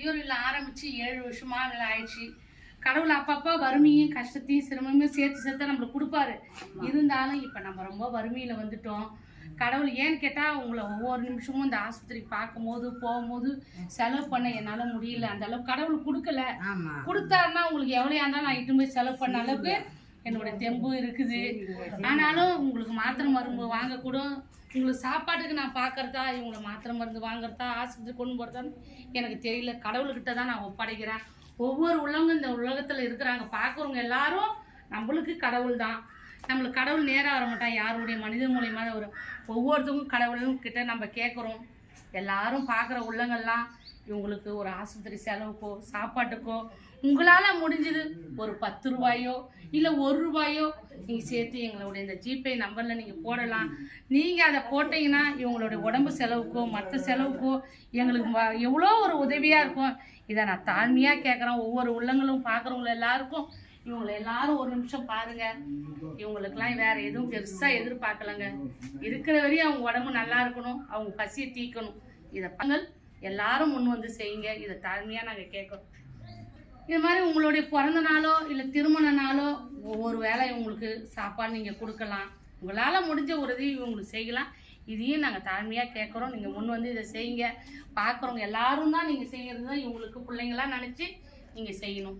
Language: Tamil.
முதியோரில் ஆரம்பித்து 7 வருஷமா ஆயிடுச்சு. கடவுள் அப்பப்போ வறுமையும் கஷ்டத்தையும் சிரமமும் சேர்த்து நம்மளுக்கு கொடுப்பாரு. இருந்தாலும் இப்போ நம்ம ரொம்ப வறுமையில் வந்துட்டோம். கடவுள் ஏன்னு கேட்டால் உங்களை ஒவ்வொரு நிமிஷமும் இந்த ஆஸ்பத்திரிக்கு பார்க்கும்போது போகும்போது செலவு பண்ண என்னால் முடியல. அந்த அளவுக்கு கடவுள் கொடுக்கல. கொடுத்தாருன்னா உங்களுக்கு எவ்வளோ இருந்தாலும் நான் இட்டு போய் செலவு பண்ண அளவுக்கு என்னோட தெம்பு இருக்குது. ஆனாலும் உங்களுக்கு மாத்திரை மருந்து வாங்கக்கூட உங்களுக்கு சாப்பாட்டுக்கு நான் பார்க்குறதா இவங்களை மாத்திரை மருந்து வாங்குறதா ஆஸ்பத்திரி கொண்டு போகிறதான்னு எனக்கு தெரியல. கடவுள்கிட்ட தான் நான் ஒப்படைக்கிறேன். ஒவ்வொரு உள்ளவங்க இந்த உலகத்தில் இருக்கிறாங்க பார்க்குறவங்க எல்லாரும் நம்மளுக்கு கடவுள் தான். நம்மளுக்கு கடவுள் நேராக வர மாட்டான். யாருடைய மனித மூலியமாக ஒரு ஒவ்வொருத்தவங்க கடவுள்கிட்ட நம்ம கேட்குறோம். எல்லாரும் பார்க்குற உள்ளங்கள்லாம் இவங்களுக்கு ஒரு ஆஸ்பத்திரி செலவுக்கோ சாப்பாட்டுக்கோ உங்களால் முடிஞ்சது ஒரு 10 ரூபாயோ இல்லை 1 ரூபாயோ நீங்கள் சேர்த்து எங்களுடைய இந்த ஜிபே நம்பரில் நீங்கள் போடலாம். நீங்கள் அதை போட்டிங்கன்னா இவங்களுடைய உடம்பு செலவுக்கோ மற்ற செலவுக்கோ எங்களுக்கு எவ்வளோ ஒரு உதவியாக இருக்கும். இதை நான் தாழ்மையாக கேட்குறேன். ஒவ்வொரு உள்ளங்களும் பார்க்குறவங்கள எல்லாருக்கும் இவங்களை எல்லாரும் ஒரு நிமிஷம் பாருங்கள். இவங்களுக்கெல்லாம் வேறு எதுவும் பெருசாக எதிர்பார்க்கலைங்க. இருக்கிற வரையும் அவங்க உடம்பு நல்லா இருக்கணும், அவங்க பசியை தீர்க்கணும். இதை பங்கள் எல்லாரும் முன் வந்து செய்யுங்க. இதை தாழ்மையாக நாங்கள் கேட்குறோம். இது மாதிரி உங்களுடைய பிறந்த நாளோ இல்லை திருமண நாளோ ஒவ்வொரு வேளை உங்களுக்கு சாப்பாடு நீங்கள் கொடுக்கலாம். உங்களால் முடிஞ்ச உதவி உங்களுக்கு செய்யலாம். இதையும் நாங்கள் தாழ்மையாக கேட்குறோம். நீங்கள் முன் வந்து இதை செய்யுங்க. பார்க்குறவங்க எல்லாரும் தான் நீங்கள் செய்கிறது தான் இவங்களுக்கு பிள்ளைங்களாம் நினச்சி நீங்கள் செய்யணும்.